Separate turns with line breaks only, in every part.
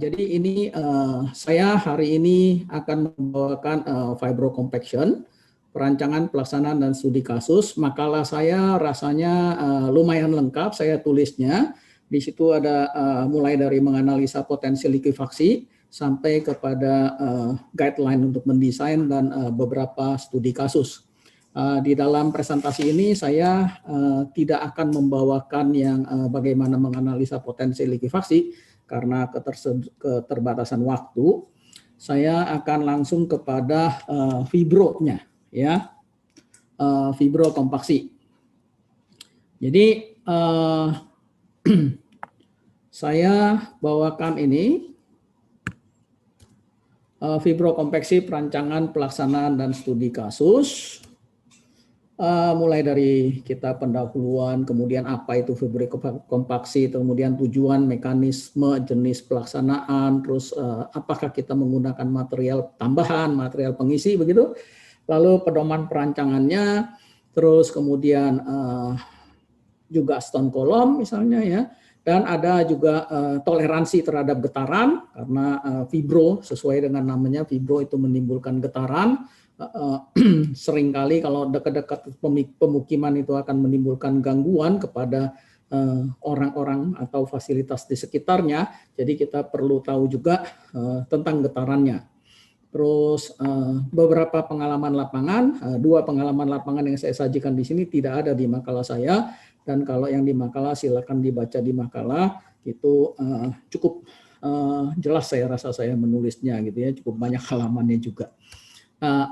jadi ini saya hari ini akan membawakan fibro compaction, perancangan, pelaksanaan, dan studi kasus. Makalah saya rasanya lumayan lengkap, saya tulisnya. Di situ ada mulai dari menganalisa potensi likuifaksi sampai kepada guideline untuk mendesain dan beberapa studi kasus. Di dalam presentasi ini saya tidak akan membawakan yang bagaimana menganalisa potensi likuifaksi, karena keterbatasan waktu. Saya akan langsung kepada fibronya, ya, fibro kompaksi. Jadi saya bawakan ini fibro kompaksi, perancangan, pelaksanaan, dan studi kasus. Mulai dari kita pendahuluan, kemudian apa itu fibro kompaksi, kemudian tujuan, mekanisme, jenis pelaksanaan, terus apakah kita menggunakan material tambahan, material pengisi, begitu. Lalu pedoman perancangannya, terus kemudian juga stone column misalnya, ya. Dan ada juga toleransi terhadap getaran, karena fibro sesuai dengan namanya, fibro itu menimbulkan getaran. Seringkali kalau dekat-dekat pemukiman itu akan menimbulkan gangguan kepada orang-orang atau fasilitas di sekitarnya. Jadi kita perlu tahu juga tentang getarannya. Terus beberapa pengalaman lapangan, 2 pengalaman lapangan yang saya sajikan di sini tidak ada di makalah saya. Dan kalau yang di makalah silakan dibaca di makalah, itu cukup jelas saya rasa saya menulisnya gitu ya, cukup banyak halamannya juga.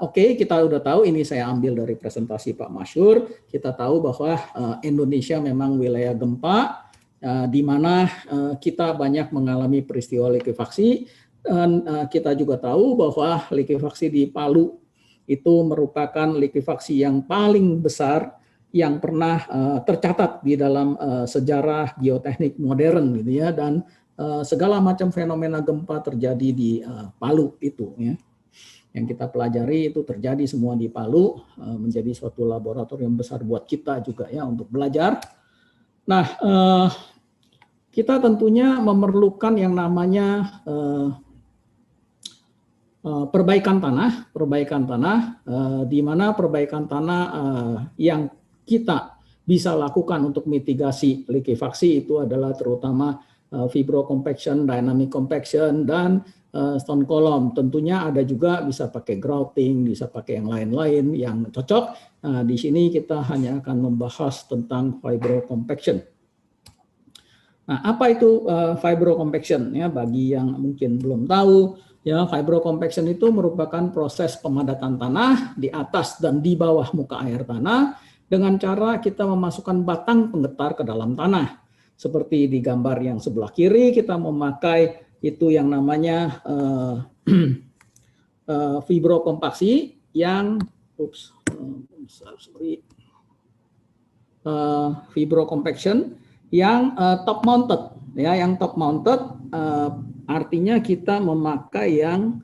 Oke, kita udah tahu, ini saya ambil dari presentasi Pak Masyur. Kita tahu bahwa Indonesia memang wilayah gempa, di mana kita banyak mengalami peristiwa likuifaksi, dan kita juga tahu bahwa likuifaksi di Palu itu merupakan likuifaksi yang paling besar yang pernah tercatat di dalam sejarah geoteknik modern gitu ya, dan segala macam fenomena gempa terjadi di Palu itu ya. Yang kita pelajari itu terjadi semua di Palu, menjadi suatu laboratorium besar buat kita juga ya untuk belajar. Nah, kita tentunya memerlukan yang namanya perbaikan tanah, di mana perbaikan tanah yang kita bisa lakukan untuk mitigasi likuifaksi itu adalah terutama fibro compaction, dynamic compaction, dan stone column. Tentunya ada juga bisa pakai grouting, bisa pakai yang lain-lain yang cocok. Nah, di sini kita hanya akan membahas tentang fibro compaction. Nah, apa itu fibro compaction ya, bagi yang mungkin belum tahu ya, fibro compaction itu merupakan proses pemadatan tanah di atas dan di bawah muka air tanah dengan cara kita memasukkan batang penggetar ke dalam tanah. Seperti di gambar yang sebelah kiri, kita memakai itu yang namanya fibro kompaksi yang fibro compaction yang top mounted ya, yang top mounted artinya kita memakai yang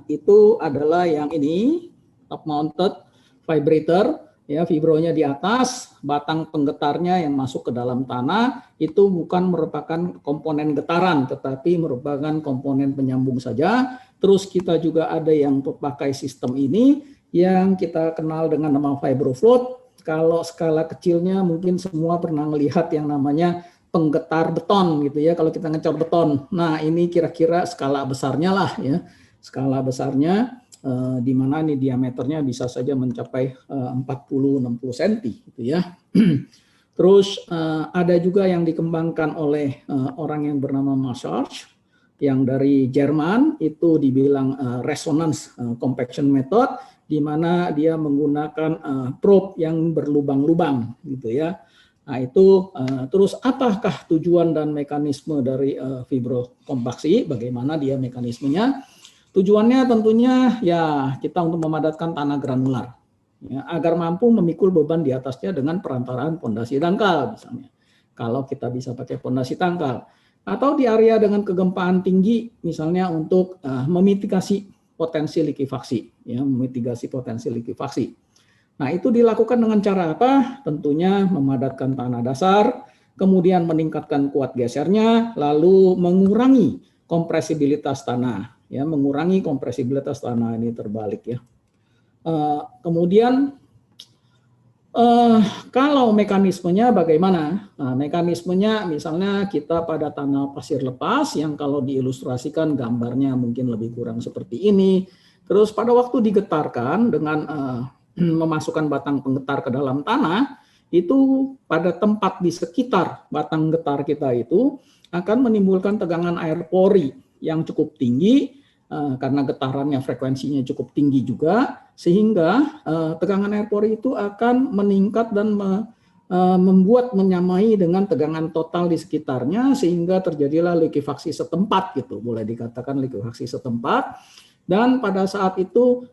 itu adalah yang ini, top mounted vibrator ya, fibronya di atas, batang penggetarnya yang masuk ke dalam tanah itu bukan merupakan komponen getaran, tetapi merupakan komponen penyambung saja. Terus kita juga ada yang pakai sistem ini yang kita kenal dengan nama FibroFloat. Kalau skala kecilnya mungkin semua pernah melihat yang namanya penggetar beton gitu ya, kalau kita ngecor beton. Nah, ini kira-kira skala besarnya lah ya, skala besarnya. Di mana ini diameternya bisa saja mencapai 40-60 cm gitu ya. Terus ada juga yang dikembangkan oleh orang yang bernama Massage yang dari Jerman, itu dibilang resonance compaction method, di mana dia menggunakan probe yang berlubang-lubang gitu ya. Nah, itu terus apakah tujuan dan mekanisme dari fibro kompaksi, bagaimana dia mekanismenya? Tujuannya tentunya ya kita untuk memadatkan tanah granular ya, agar mampu memikul beban di atasnya dengan perantaraan pondasi dangkal misalnya. Kalau kita bisa pakai pondasi dangkal, atau di area dengan kegempaan tinggi misalnya untuk memitigasi potensi likuifaksi ya, memitigasi potensi likuifaksi. Nah, itu dilakukan dengan cara apa? Tentunya memadatkan tanah dasar, kemudian meningkatkan kuat gesernya, lalu mengurangi kompresibilitas tanah, ya, mengurangi kompresibilitas tanah. Ini terbalik ya. Kemudian kalau mekanismenya bagaimana? Nah, mekanismenya misalnya kita pada tanah pasir lepas yang kalau diilustrasikan gambarnya mungkin lebih kurang seperti ini. Terus pada waktu digetarkan dengan memasukkan batang penggetar ke dalam tanah, itu pada tempat di sekitar batang getar kita itu akan menimbulkan tegangan air pori yang cukup tinggi karena getarannya frekuensinya cukup tinggi juga, sehingga tegangan air pori itu akan meningkat dan membuat menyamai dengan tegangan total di sekitarnya, sehingga terjadilah likuifaksi setempat gitu, boleh dikatakan likuifaksi setempat. Dan pada saat itu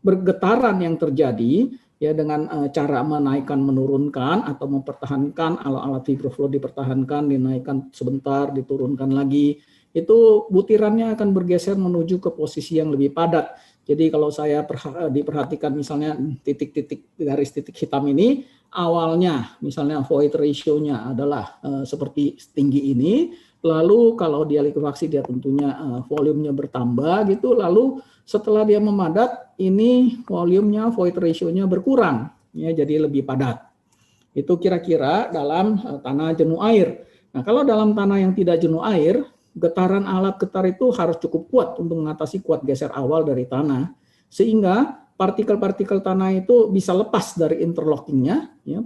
bergetaran yang terjadi ya dengan cara menaikkan menurunkan atau mempertahankan, alat-alat vibroflow dipertahankan, dinaikkan sebentar, diturunkan lagi, itu butirannya akan bergeser menuju ke posisi yang lebih padat. Jadi kalau saya diperhatikan misalnya titik-titik garis titik hitam ini, awalnya misalnya void ratio-nya adalah seperti tinggi ini, lalu kalau dia likuifaksi dia tentunya volumenya bertambah gitu, lalu setelah dia memadat ini volumenya void ratio-nya berkurang ya, jadi lebih padat. Itu kira-kira dalam tanah jenuh air. Nah, kalau dalam tanah yang tidak jenuh air, getaran alat getar itu harus cukup kuat untuk mengatasi kuat geser awal dari tanah, sehingga partikel-partikel tanah itu bisa lepas dari interlockingnya, ya,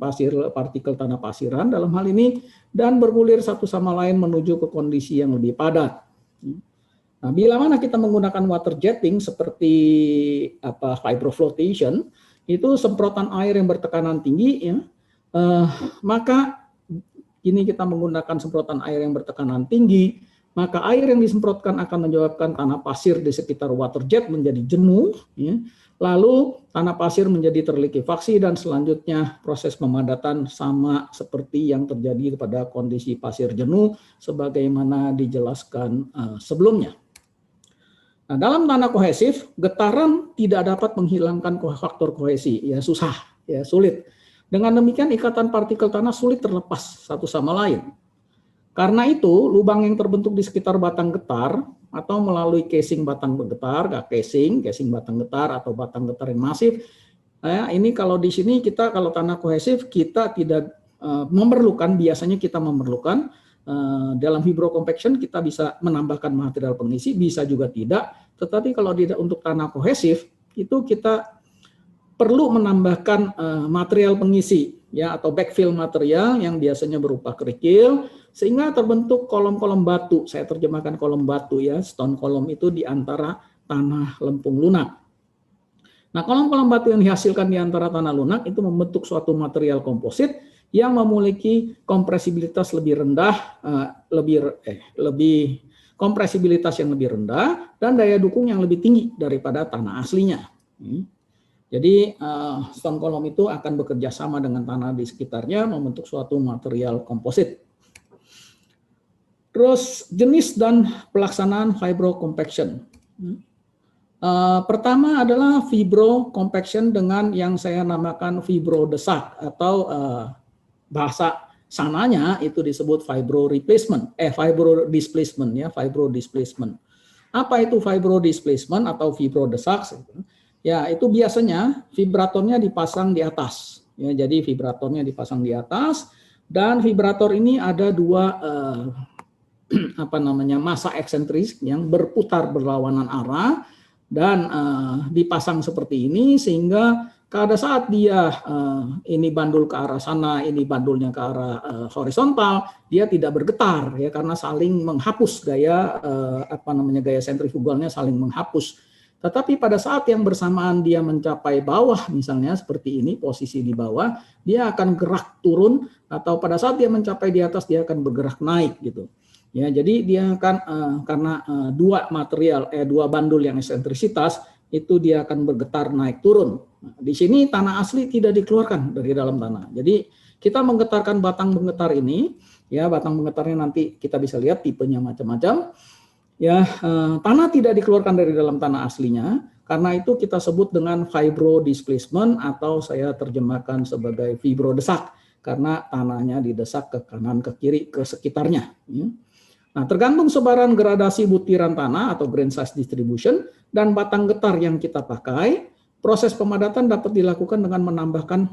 partikel tanah pasiran dalam hal ini, dan bergulir satu sama lain menuju ke kondisi yang lebih padat. Nah, bila mana kita menggunakan water jetting seperti vibroflotation, itu semprotan air yang bertekanan tinggi, ya, maka ini kita menggunakan semprotan air yang bertekanan tinggi, maka air yang disemprotkan akan menyebabkan tanah pasir di sekitar water jet menjadi jenuh, ya. Lalu tanah pasir menjadi terlikuifaksi dan selanjutnya proses pemadatan sama seperti yang terjadi pada kondisi pasir jenuh sebagaimana dijelaskan sebelumnya. Nah, dalam tanah kohesif, getaran tidak dapat menghilangkan faktor kohesi, ya susah, ya sulit. Dengan demikian ikatan partikel tanah sulit terlepas satu sama lain. Karena itu, lubang yang terbentuk di sekitar batang getar atau melalui casing batang getar, casing batang getar atau batang getar yang masif. Nah, ini kalau di sini kita kalau tanah kohesif kita tidak memerlukan, biasanya kita memerlukan dalam hydrocompaction kita bisa menambahkan material pengisi, bisa juga tidak. Tetapi kalau tidak untuk tanah kohesif itu kita perlu menambahkan material pengisi ya atau backfill material yang biasanya berupa kerikil sehingga terbentuk kolom-kolom batu. Saya terjemahkan kolom batu ya, stone column itu di antara tanah lempung lunak. Nah, kolom-kolom batu yang dihasilkan di antara tanah lunak itu membentuk suatu material komposit yang memiliki kompresibilitas lebih rendah, kompresibilitas yang lebih rendah dan daya dukung yang lebih tinggi daripada tanah aslinya. Jadi stone column itu akan bekerja sama dengan tanah di sekitarnya membentuk suatu material komposit. Terus jenis dan pelaksanaan fibrocompaction. Pertama adalah fibrocompaction dengan yang saya namakan fibrodesak atau bahasa sananya itu disebut fibro displacement ya, fibro displacement. Apa itu fibro displacement atau fibrodesak? Ya, itu biasanya vibratornya dipasang di atas. Ya, jadi vibratornya dipasang di atas dan vibrator ini ada dua massa eksentris yang berputar berlawanan arah dan dipasang seperti ini sehingga pada saat dia ini bandul ke arah sana, ini bandulnya ke arah horizontal, dia tidak bergetar ya karena saling menghapus gaya gaya sentrifugalnya saling menghapus. Tetapi pada saat yang bersamaan dia mencapai bawah misalnya seperti ini posisi di bawah, dia akan gerak turun atau pada saat dia mencapai di atas dia akan bergerak naik gitu. Ya, jadi dia akan karena dua bandul yang eksentrisitas itu dia akan bergetar naik turun. Nah, di sini tanah asli tidak dikeluarkan dari dalam tanah. Jadi kita menggetarkan batang penggetar ini, ya batang penggetarnya nanti kita bisa lihat tipenya macam-macam. Ya, tanah tidak dikeluarkan dari dalam tanah aslinya. Karena itu kita sebut dengan fibro displacement atau saya terjemahkan sebagai fibrodesak karena tanahnya didesak ke kanan ke kiri ke sekitarnya. Ya. Nah, tergantung sebaran gradasi butiran tanah atau grain size distribution dan batang getar yang kita pakai, proses pemadatan dapat dilakukan dengan menambahkan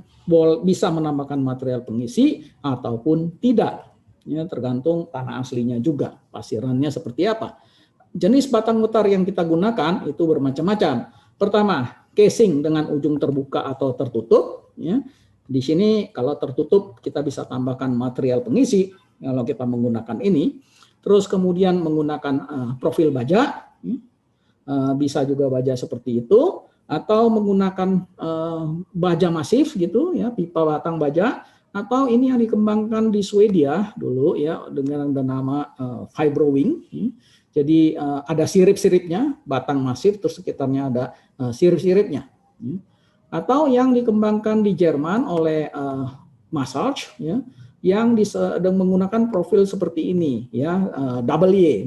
bisa menambahkan material pengisi ataupun tidak. Ya, tergantung tanah aslinya juga, pasirannya seperti apa. Jenis batang getar yang kita gunakan itu bermacam-macam. Pertama, casing dengan ujung terbuka atau tertutup. Ya. Di sini kalau tertutup kita bisa tambahkan material pengisi kalau kita menggunakan ini. Terus kemudian menggunakan profil baja, bisa juga baja seperti itu, atau menggunakan baja masif gitu ya, pipa batang baja, atau ini yang dikembangkan di Swedia dulu ya dengan nama Fibrowing. Jadi ada sirip-siripnya, batang masif, terus sekitarnya ada sirip-siripnya. Atau yang dikembangkan di Jerman oleh Massage, ya, yang menggunakan profil seperti ini, ya, double Y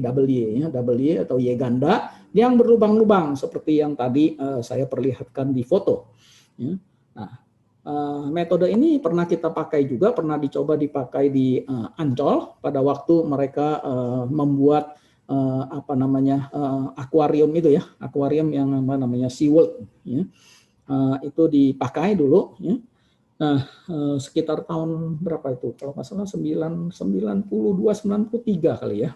atau Y ganda, yang berlubang-lubang seperti yang tadi saya perlihatkan di foto. Ya. Nah, metode ini pernah kita pakai juga, pernah dipakai di Ancol pada waktu mereka membuat akuarium itu ya, akuarium yang namanya SeaWorld, ya. Itu dipakai dulu, ya. Nah, sekitar tahun berapa itu? Kalau nggak salah 92-93 kali ya.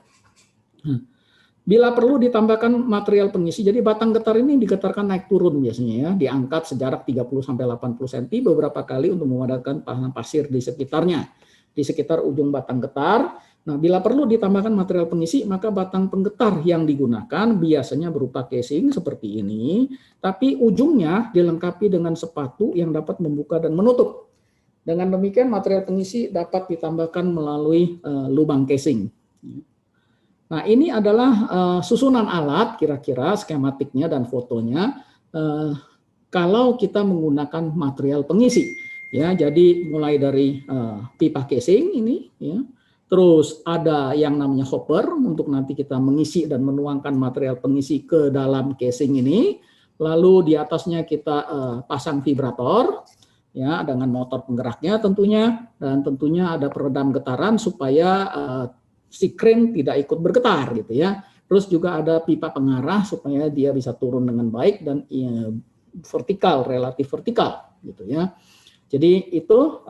Bila perlu ditambahkan material pengisi, jadi batang getar ini digetarkan naik turun biasanya ya, diangkat sejarak 30-80 cm beberapa kali untuk memadatkan pasir di sekitarnya, di sekitar ujung batang getar. Nah, bila perlu ditambahkan material pengisi, maka batang penggetar yang digunakan biasanya berupa casing seperti ini, tapi ujungnya dilengkapi dengan sepatu yang dapat membuka dan menutup. Dengan demikian material pengisi dapat ditambahkan melalui lubang casing. Nah, ini adalah susunan alat kira-kira skematiknya dan fotonya kalau kita menggunakan material pengisi. Ya, jadi mulai dari pipa casing ini, ya. Terus ada yang namanya hopper untuk nanti kita mengisi dan menuangkan material pengisi ke dalam casing ini. Lalu di atasnya kita pasang vibrator, ya, dengan motor penggeraknya tentunya, dan tentunya ada peredam getaran supaya si kren tidak ikut bergetar gitu ya. Terus juga ada pipa pengarah supaya dia bisa turun dengan baik dan vertikal, relatif vertikal gitu ya. Jadi itu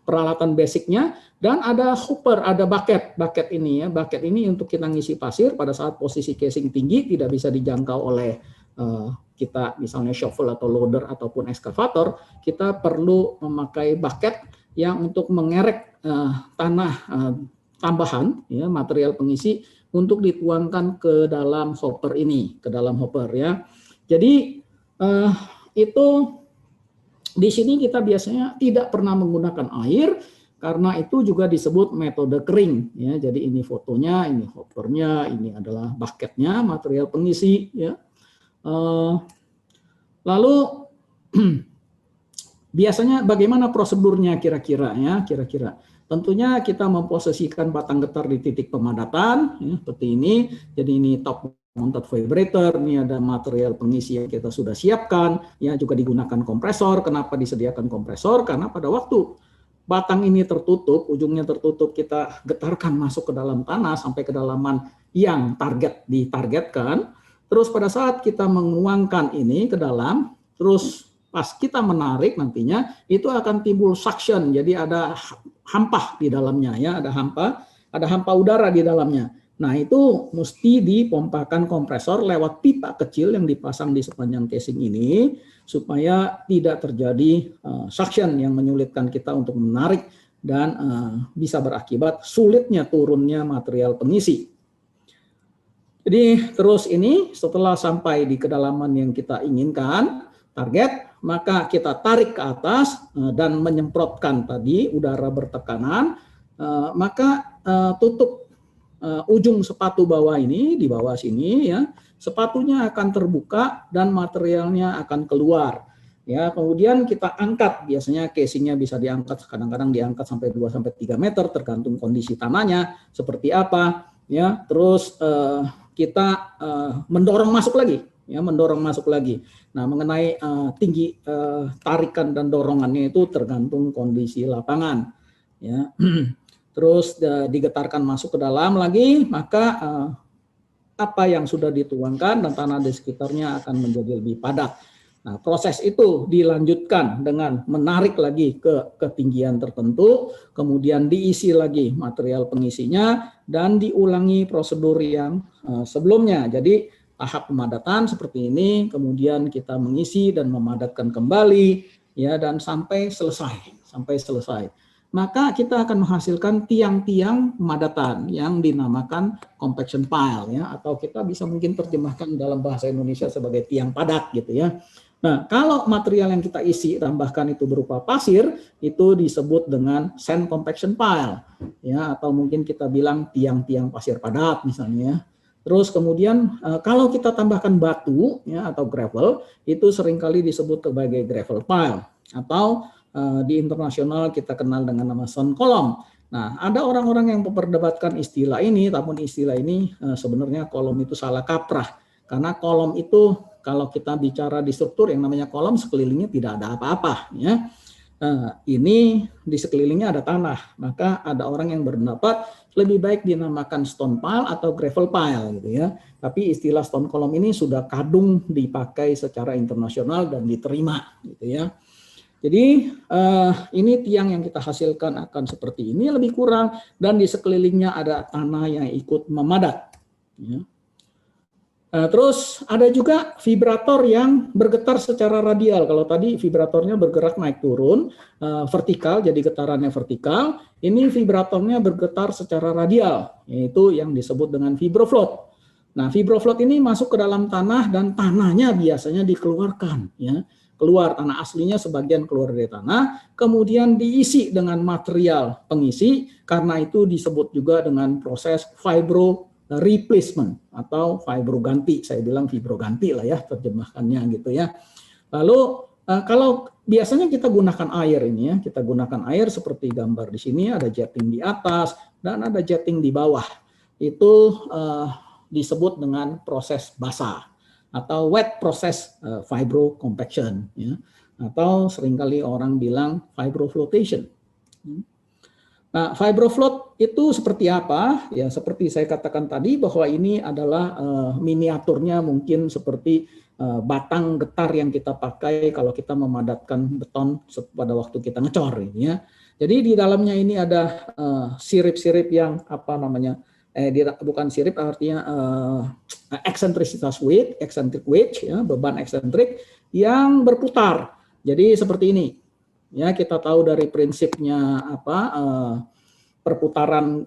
peralatan basicnya, dan ada hopper, ada bucket ini ya. Bucket ini untuk kita ngisi pasir pada saat posisi casing tinggi tidak bisa dijangkau oleh kita misalnya shovel atau loader ataupun ekskavator, kita perlu memakai bucket yang untuk mengerek tanah tambahan ya, material pengisi untuk dituangkan ke dalam hopper ini, ke dalam hopper ya. Jadi itu di sini kita biasanya tidak pernah menggunakan air karena itu juga disebut metode kering ya. Jadi ini fotonya, ini hoppernya, ini adalah bucketnya, material pengisi ya. Lalu biasanya bagaimana prosedurnya kira-kira ya, kira-kira. Tentunya kita memposisikan batang getar di titik pemadatan ya, seperti ini. Jadi ini top mounted vibrator, ini ada material pengisi yang kita sudah siapkan, ya juga digunakan kompresor. Kenapa disediakan kompresor? Karena pada waktu batang ini tertutup, ujungnya tertutup, kita getarkan masuk ke dalam tanah sampai kedalaman yang ditargetkan. Terus pada saat kita menuangkan ini ke dalam, terus pas kita menarik nantinya itu akan timbul suction, jadi ada hampa di dalamnya ya, ada hampa udara di dalamnya. Nah, itu mesti dipompakan kompresor lewat pipa kecil yang dipasang di sepanjang casing ini supaya tidak terjadi suction yang menyulitkan kita untuk menarik dan bisa berakibat sulitnya turunnya material pengisi. Jadi terus ini setelah sampai di kedalaman yang kita inginkan, target, maka kita tarik ke atas dan menyemprotkan tadi udara bertekanan, maka tutup ujung sepatu bawah ini, di bawah sini ya, sepatunya akan terbuka dan materialnya akan keluar. Ya, kemudian kita angkat, biasanya casingnya bisa diangkat, kadang-kadang diangkat sampai 2-3 meter tergantung kondisi tanahnya seperti apa ya. Terus kita mendorong masuk lagi ya, mendorong masuk lagi. Nah, mengenai tinggi tarikan dan dorongannya itu tergantung kondisi lapangan ya. terus digetarkan masuk ke dalam lagi, maka apa yang sudah dituangkan dan tanah di sekitarnya akan menjadi lebih padat. Nah, proses itu dilanjutkan dengan menarik lagi ke ketinggian tertentu, kemudian diisi lagi material pengisinya, dan diulangi prosedur yang sebelumnya. Jadi tahap pemadatan seperti ini, kemudian kita mengisi dan memadatkan kembali, ya, dan sampai selesai. Maka kita akan menghasilkan tiang-tiang pemadatan yang dinamakan compaction pile, ya, atau kita bisa mungkin terjemahkan dalam bahasa Indonesia sebagai tiang padat gitu ya. Nah, kalau material yang kita isi tambahkan itu berupa pasir, itu disebut dengan sand compaction pile, ya, atau mungkin kita bilang tiang-tiang pasir padat misalnya. Terus kemudian kalau kita tambahkan batu, ya, atau gravel, itu seringkali disebut sebagai gravel pile, atau di internasional kita kenal dengan nama sand column. Nah, ada orang-orang yang memperdebatkan istilah ini, namun istilah ini sebenarnya kolom itu salah kaprah, karena kolom itu kalau kita bicara di struktur yang namanya kolom, sekelilingnya tidak ada apa-apa, ya. Ini di sekelilingnya ada tanah, maka ada orang yang berpendapat lebih baik dinamakan stone pile atau gravel pile gitu ya. Tapi istilah stone column ini sudah kadung dipakai secara internasional dan diterima gitu ya. Jadi ini tiang yang kita hasilkan akan seperti ini, lebih kurang, dan di sekelilingnya ada tanah yang ikut memadat, ya. Terus ada juga vibrator yang bergetar secara radial. Kalau tadi vibratornya bergerak naik turun, vertikal, jadi getarannya vertikal. Ini vibratornya bergetar secara radial, yaitu yang disebut dengan vibrofloat. Nah, vibrofloat ini masuk ke dalam tanah dan tanahnya biasanya dikeluarkan, ya. Keluar, tanah aslinya sebagian keluar dari tanah, kemudian diisi dengan material pengisi, karena itu disebut juga dengan proses vibro replacement atau vibroganti. Saya bilang vibroganti lah ya terjemahkannya gitu ya. Lalu kalau biasanya kita gunakan air ini ya, kita gunakan air seperti gambar di sini, ada jetting di atas dan ada jetting di bawah. Itu disebut dengan proses basah atau wet process fibro compaction, ya, atau seringkali orang bilang fibro flotation. Nah, vibrofloat itu seperti apa? Ya, seperti saya katakan tadi bahwa ini adalah miniaturnya mungkin seperti batang getar yang kita pakai kalau kita memadatkan beton pada waktu kita ngecor ini ya. Jadi di dalamnya ini ada sirip-sirip yang apa namanya? Bukan sirip, artinya eccentricitas weight, eccentric weight, ya, beban eksentrik yang berputar. Jadi seperti ini. Ya, kita tahu dari prinsipnya apa, perputaran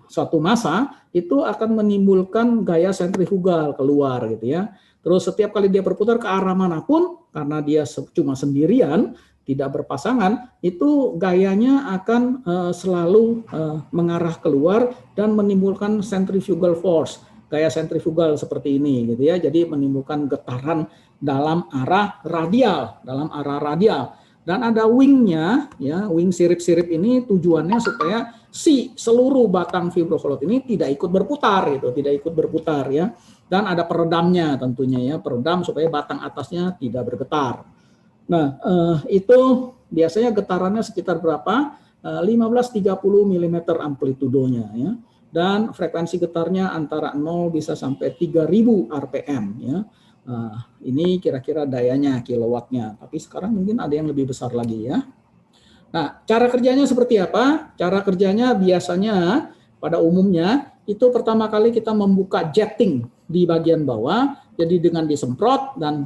suatu massa itu akan menimbulkan gaya sentrifugal keluar gitu ya. Terus setiap kali dia berputar ke arah manapun, karena dia cuma sendirian, tidak berpasangan, itu gayanya akan selalu mengarah keluar dan menimbulkan centrifugal force, gaya sentrifugal seperti ini gitu ya. Jadi menimbulkan getaran dalam arah radial, Dan ada wingnya, ya, wing sirip-sirip ini tujuannya supaya si seluruh batang vibrofloat ini tidak ikut berputar, ya. Dan ada peredamnya tentunya ya, peredam supaya batang atasnya tidak bergetar. Nah, itu biasanya getarannya sekitar berapa? 15-30 mm amplitudonya ya. Dan frekuensi getarnya antara 0 bisa sampai 3000 rpm ya. Ini kira-kira dayanya, kilowattnya. Tapi sekarang mungkin ada yang lebih besar lagi ya. Nah, cara kerjanya seperti apa? Cara kerjanya biasanya pada umumnya itu pertama kali kita membuka jetting di bagian bawah. Jadi dengan disemprot dan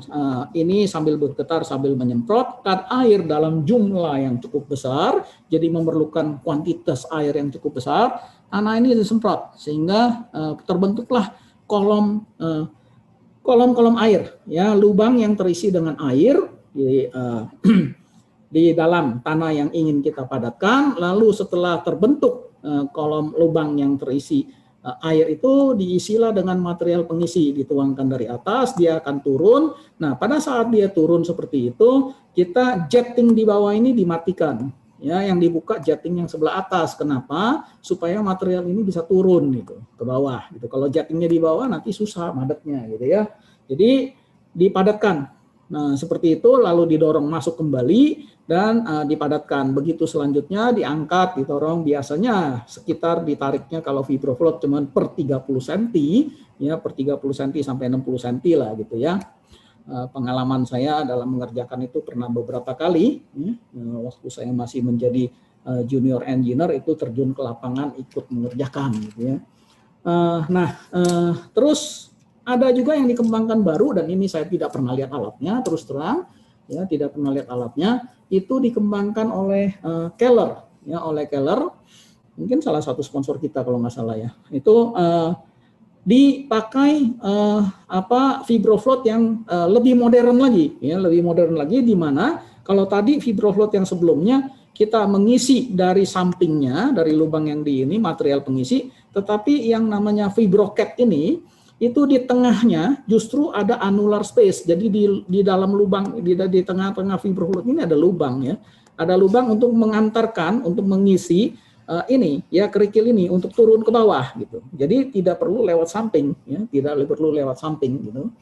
ini sambil bergetar sambil menyemprotkan air dalam jumlah yang cukup besar. Jadi memerlukan kuantitas air yang cukup besar. Tanah ini disemprot sehingga terbentuklah kolom-kolom air, ya, lubang yang terisi dengan air di dalam tanah yang ingin kita padatkan. Lalu setelah terbentuk kolom lubang yang terisi air itu, diisilah dengan material pengisi, dituangkan dari atas, dia akan turun. Nah, pada saat dia turun seperti itu, kita jetting di bawah ini dimatikan. Ya, yang dibuka jetting yang sebelah atas. Kenapa? Supaya material ini bisa turun gitu ke bawah gitu. Kalau jettingnya di bawah nanti susah madetnya gitu ya. Jadi dipadatkan Nah, seperti itu lalu didorong masuk kembali dan dipadatkan. Begitu selanjutnya diangkat, didorong, biasanya sekitar ditariknya kalau vibrofloat cuman per 30 cm, ya per 30 cm sampai 60 cm lah gitu ya. Pengalaman saya dalam mengerjakan itu pernah beberapa kali, waktu saya masih menjadi junior engineer itu terjun ke lapangan ikut mengerjakan gitu ya. Terus ada juga yang dikembangkan baru dan ini saya tidak pernah lihat alatnya, terus terang ya, tidak pernah lihat alatnya. Itu dikembangkan oleh Keller ya, oleh Keller, mungkin salah satu sponsor kita kalau nggak salah ya. Itu dipakai vibrofloat yang lebih modern lagi ya, lebih modern lagi, di mana kalau tadi vibrofloat yang sebelumnya kita mengisi dari sampingnya, dari lubang yang di ini material pengisi, tetapi yang namanya vibrocap ini itu di tengahnya justru ada annular space. Jadi di dalam lubang, di tengah-tengah vibrofloat ini ada lubang ya. Ada lubang untuk mengantarkan, untuk mengisi ini ya, kerikil ini untuk turun ke bawah gitu. Jadi tidak perlu lewat samping ya, tidak perlu lewat samping gitu.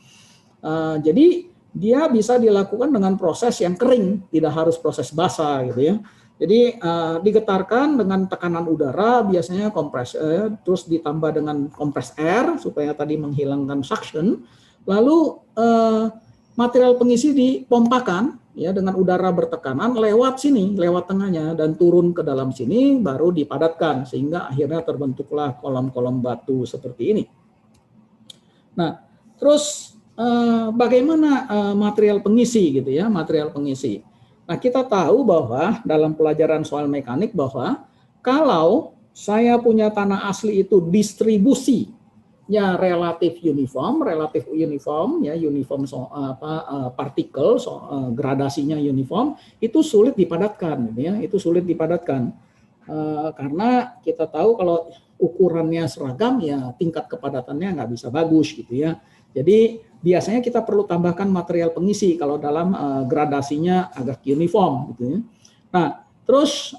Jadi dia bisa dilakukan dengan proses yang kering, tidak harus proses basah gitu ya. Jadi digetarkan dengan tekanan udara, biasanya kompres, terus ditambah dengan kompres air supaya tadi menghilangkan suction. Lalu material pengisi dipompakan ya dengan udara bertekanan lewat sini, lewat tengahnya dan turun ke dalam sini, baru dipadatkan sehingga akhirnya terbentuklah kolom-kolom batu seperti ini. Nah, terus bagaimana material pengisi gitu ya, material pengisi. Nah, kita tahu bahwa dalam pelajaran soal mekanik bahwa kalau saya punya tanah asli itu distribusinya relatif uniform ya, uniform partikel, gradasinya uniform, itu sulit dipadatkan gitu ya, itu sulit dipadatkan. Karena kita tahu kalau ukurannya seragam ya tingkat kepadatannya nggak bisa bagus gitu ya. Jadi biasanya kita perlu tambahkan material pengisi kalau dalam gradasinya agak uniform gitu ya. Nah, terus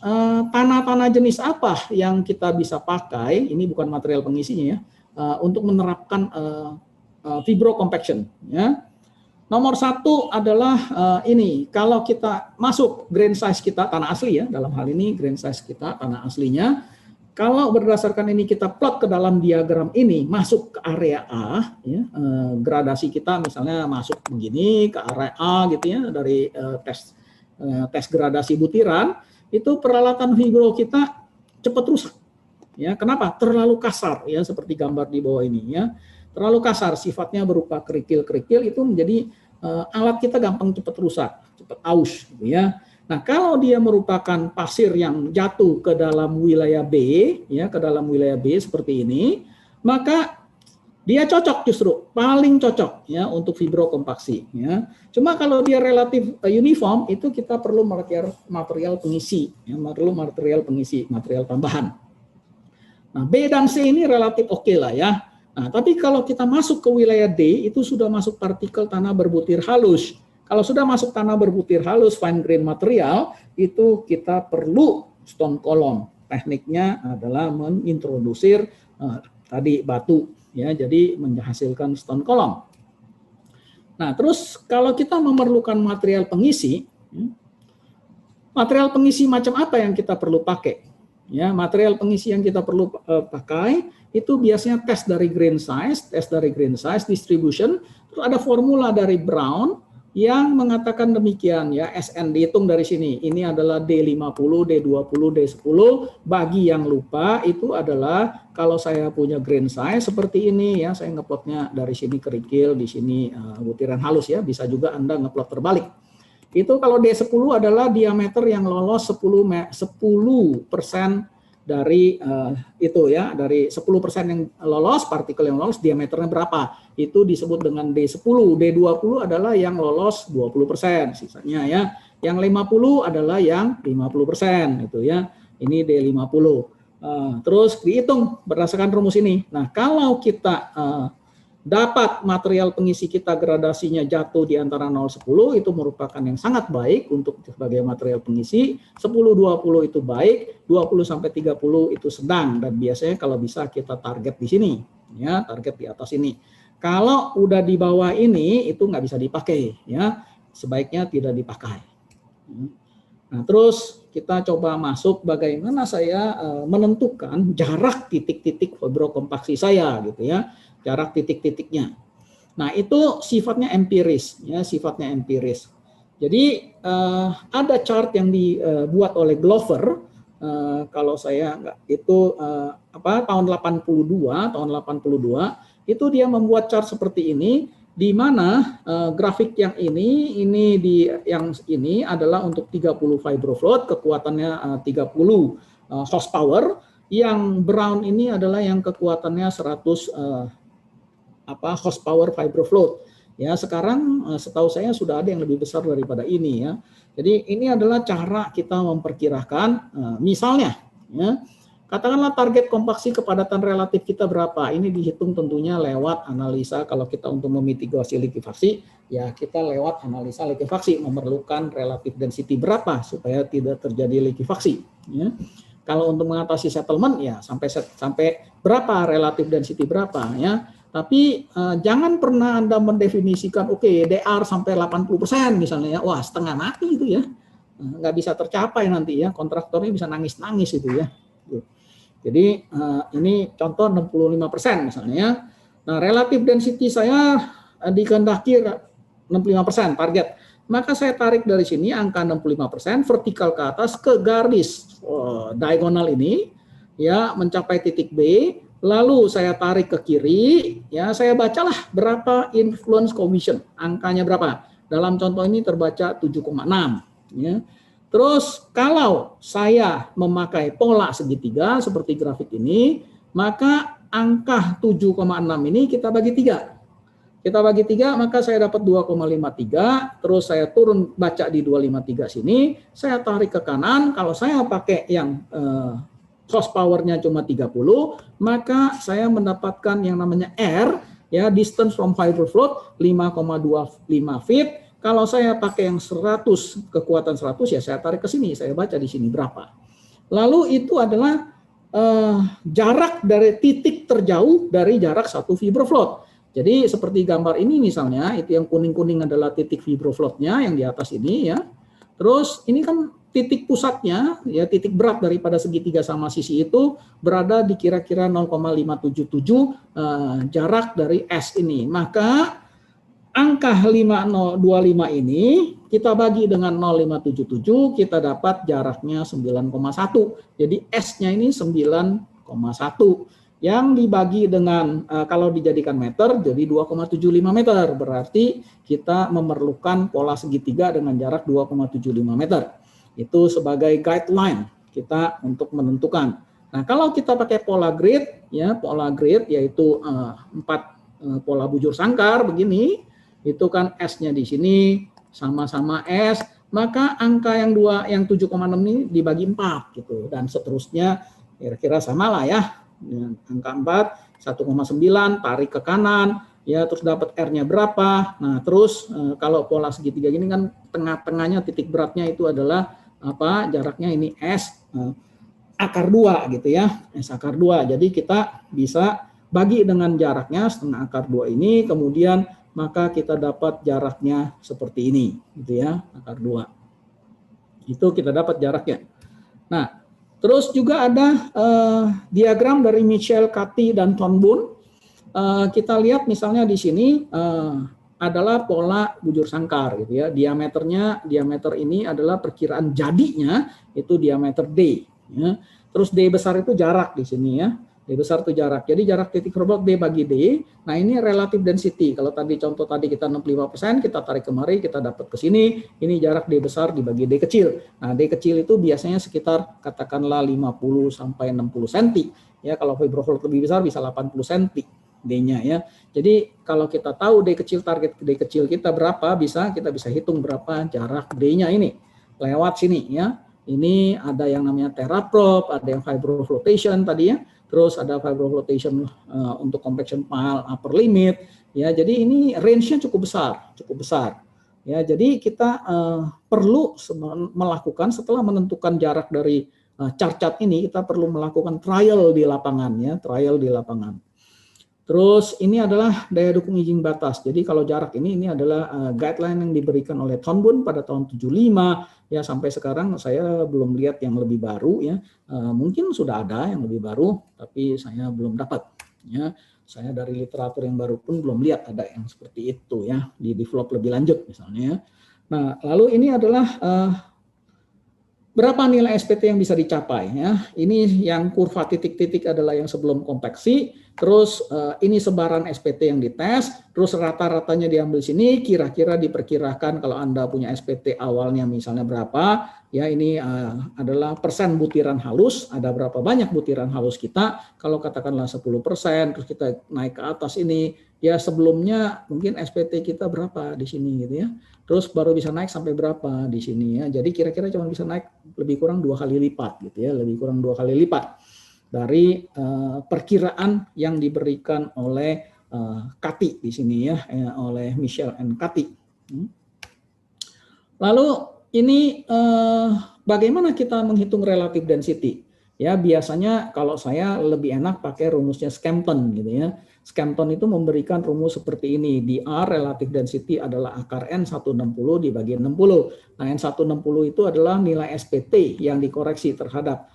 tanah-tanah jenis apa yang kita bisa pakai, ini bukan material pengisinya ya, untuk menerapkan fibro compaction ya. Nomor satu adalah ini, kalau kita masuk grain size kita, tanah asli ya, dalam hal ini grain size kita, tanah aslinya, kalau berdasarkan ini kita plot ke dalam diagram ini, masuk ke area A, ya, gradasi kita misalnya masuk begini ke area A gitu ya, dari tes gradasi butiran, itu peralatan fibro kita cepat rusak. Ya, kenapa? Terlalu kasar ya, seperti gambar di bawah ini ya. Terlalu kasar, sifatnya berupa kerikil-kerikil, itu menjadi alat kita gampang cepat rusak, cepat aus gitu ya. Nah, kalau dia merupakan pasir yang jatuh ke dalam wilayah B, ya, ke dalam wilayah B seperti ini, maka dia cocok, justru paling cocok ya untuk fibrokompaksi ya. Cuma kalau dia relatif uniform, itu kita perlu material pengisi ya, perlu material pengisi, material tambahan. Nah, B dan C ini relatif oke lah ya. Nah, tapi kalau kita masuk ke wilayah D, itu sudah masuk partikel tanah berbutir halus. Kalau sudah masuk tanah berbutir halus, fine grain material, itu kita perlu stone column. Tekniknya adalah mengintrodusir tadi batu, ya, jadi menghasilkan stone column. Nah, terus kalau kita memerlukan material pengisi macam apa yang kita perlu pakai? Ya, material pengisi yang kita perlu pakai itu biasanya tes dari grain size, distribution, terus ada formula dari Brown yang mengatakan demikian ya, SN dihitung dari sini. Ini adalah D50, D20, D10. Bagi yang lupa, itu adalah kalau saya punya grain size seperti ini ya, saya ngeplotnya dari sini kerikil, di sini butiran halus ya, bisa juga Anda ngeplot terbalik. Itu kalau D10 adalah diameter yang lolos 10% dari itu ya, dari 10% yang lolos, partikel yang lolos, diameternya berapa? Itu disebut dengan D10. D20 adalah yang lolos 20%, sisanya ya. Yang 50 adalah yang 50%, itu ya. Ini D50. Terus dihitung berdasarkan rumus ini. Nah, kalau kita dapat material pengisi kita gradasinya jatuh di antara 0-10, itu merupakan yang sangat baik untuk sebagai material pengisi. 10-20 itu baik, 20-30 itu sedang, dan biasanya kalau bisa kita target di sini ya, target di atas ini. Kalau udah di bawah ini itu nggak bisa dipakai ya. sebaiknya tidak dipakai. Nah, terus kita coba masuk bagaimana saya menentukan jarak titik-titik fibrokompaksi saya gitu ya, jarak titik-titiknya. Nah, itu sifatnya empiris ya, sifatnya empiris. Jadi ada chart yang dibuat oleh Glover, kalau saya enggak itu tahun 82 itu dia membuat chart seperti ini, di mana grafik yang ini yang ini adalah untuk 30 fibrofloat, kekuatannya 30 horsepower, yang brown ini adalah yang kekuatannya 100 horsepower fibrofloat. Ya, sekarang setahu saya sudah ada yang lebih besar daripada ini ya. Jadi ini adalah cara kita memperkirakan, misalnya ya, katakanlah target kompaksi kepadatan relatif kita berapa. Ini dihitung tentunya lewat analisa. Kalau kita untuk memitigasi likuifaksi, ya kita lewat analisa likuifaksi, memerlukan relatif density berapa supaya tidak terjadi likuifaksi. Ya. Kalau untuk mengatasi settlement, ya sampai berapa relatif density berapa ya. Tapi jangan pernah Anda mendefinisikan DR sampai 80% misalnya ya, wah setengah mati itu ya, nggak bisa tercapai nanti ya, kontraktornya bisa nangis-nangis itu ya. Jadi ini contoh 65% misalnya ya. Nah, relatif density saya dikehendaki 65% target, maka saya tarik dari sini angka 65% vertikal ke atas ke garis diagonal ini ya, mencapai titik B. Lalu saya tarik ke kiri, ya saya bacalah berapa influence coefficient, angkanya berapa. Dalam contoh ini terbaca 7,6. Ya. Terus kalau saya memakai pola segitiga seperti grafik ini, maka angka 7,6 ini kita bagi 3. Kita bagi 3, maka saya dapat 2,53, terus saya turun baca di 253 sini, saya tarik ke kanan, kalau saya pakai yang horsepower-nya cuma 30, maka saya mendapatkan yang namanya R, ya, distance from fibrofloat 5,25 feet. Kalau saya pakai yang 100, kekuatan 100, ya saya tarik ke sini, saya baca di sini berapa. Lalu itu adalah jarak dari titik terjauh dari jarak satu fibrofloat. Jadi seperti gambar ini misalnya, itu yang kuning-kuning adalah titik fibrofloatnya yang di atas ini ya. Terus ini kan titik pusatnya, ya titik berat daripada segitiga sama sisi itu berada di kira-kira 0,577 jarak dari S ini. Maka angka 5025 ini kita bagi dengan 0,577, kita dapat jaraknya 9,1. Jadi S-nya ini 9,1. Yang dibagi dengan kalau dijadikan meter jadi 2,75 meter. Berarti kita memerlukan pola segitiga dengan jarak 2,75 meter. Itu sebagai guideline kita untuk menentukan. Nah, kalau kita pakai pola grid, ya pola grid yaitu 4 pola bujur sangkar begini, itu kan S-nya di sini sama-sama S, maka angka yang 7,6 ini dibagi 4 gitu, dan seterusnya kira-kira sama lah ya. Angka 4, 1,9 tarik ke kanan, ya terus dapat R-nya berapa. Nah, terus kalau pola segitiga gini kan tengah-tengahnya titik beratnya itu adalah jaraknya ini S akar 2 gitu ya, S akar 2. Jadi kita bisa bagi dengan jaraknya setengah akar 2 ini, kemudian maka kita dapat jaraknya seperti ini gitu ya, akar 2. Itu kita dapat jaraknya. Nah, terus juga ada diagram dari Mitchell, Cathy, dan Thornburn. Kita lihat misalnya di sini adalah pola bujur sangkar gitu ya. Diameter ini adalah perkiraan jadinya itu diameter D ya. Terus D besar itu jarak di sini ya. D besar itu jarak. Jadi jarak titik fibrofloat D bagi D. Nah, ini relative density. Kalau tadi contoh tadi kita 65%, kita tarik kemari, kita dapat ke sini. Ini jarak D besar dibagi D kecil. Nah, D kecil itu biasanya sekitar katakanlah 50 sampai 60 cm. Ya, kalau fibrofloat lebih besar bisa 80 cm. D-nya ya. Jadi kalau kita tahu D kecil, target D kecil kita berapa, kita bisa hitung berapa jarak D-nya ini lewat sini ya. Ini ada yang namanya TerraProp, ada yang fibroflotation tadi ya. Terus ada fibroflotation untuk compaction pile upper limit ya. Jadi ini range-nya cukup besar. Ya, jadi kita perlu melakukan setelah menentukan jarak dari chart-chart ini, kita perlu melakukan trial di lapangan ya, trial di lapangan. Terus ini adalah daya dukung izin batas. Jadi kalau jarak ini adalah guideline yang diberikan oleh Tonbun pada tahun 75 ya, sampai sekarang saya belum lihat yang lebih baru ya. Mungkin sudah ada yang lebih baru tapi saya belum dapat ya. Saya dari literatur yang baru pun belum lihat ada yang seperti itu ya, di develop lebih lanjut misalnya. Nah, lalu ini adalah berapa nilai SPT yang bisa dicapai ya. Ini yang kurva titik-titik adalah yang sebelum konveksi, terus ini sebaran SPT yang dites, terus rata-ratanya diambil sini, kira-kira diperkirakan kalau Anda punya SPT awalnya misalnya berapa, ya ini adalah persen butiran halus, ada berapa banyak butiran halus kita, kalau katakanlah 10%, terus kita naik ke atas ini, ya sebelumnya mungkin SPT kita berapa di sini gitu ya. Terus baru bisa naik sampai berapa di sini ya. Jadi kira-kira cuma bisa naik lebih kurang 2 kali lipat gitu ya, lebih kurang 2 kali lipat dari perkiraan yang diberikan oleh Kati di sini ya, oleh Michelle and Kati. Lalu ini bagaimana kita menghitung relative density? Ya biasanya kalau saya lebih enak pakai rumusnya Scampton gitu ya. Scampton itu memberikan rumus seperti ini. dr relative density adalah akar N160 dibagi 60. Nah, N160 itu adalah nilai SPT yang dikoreksi terhadap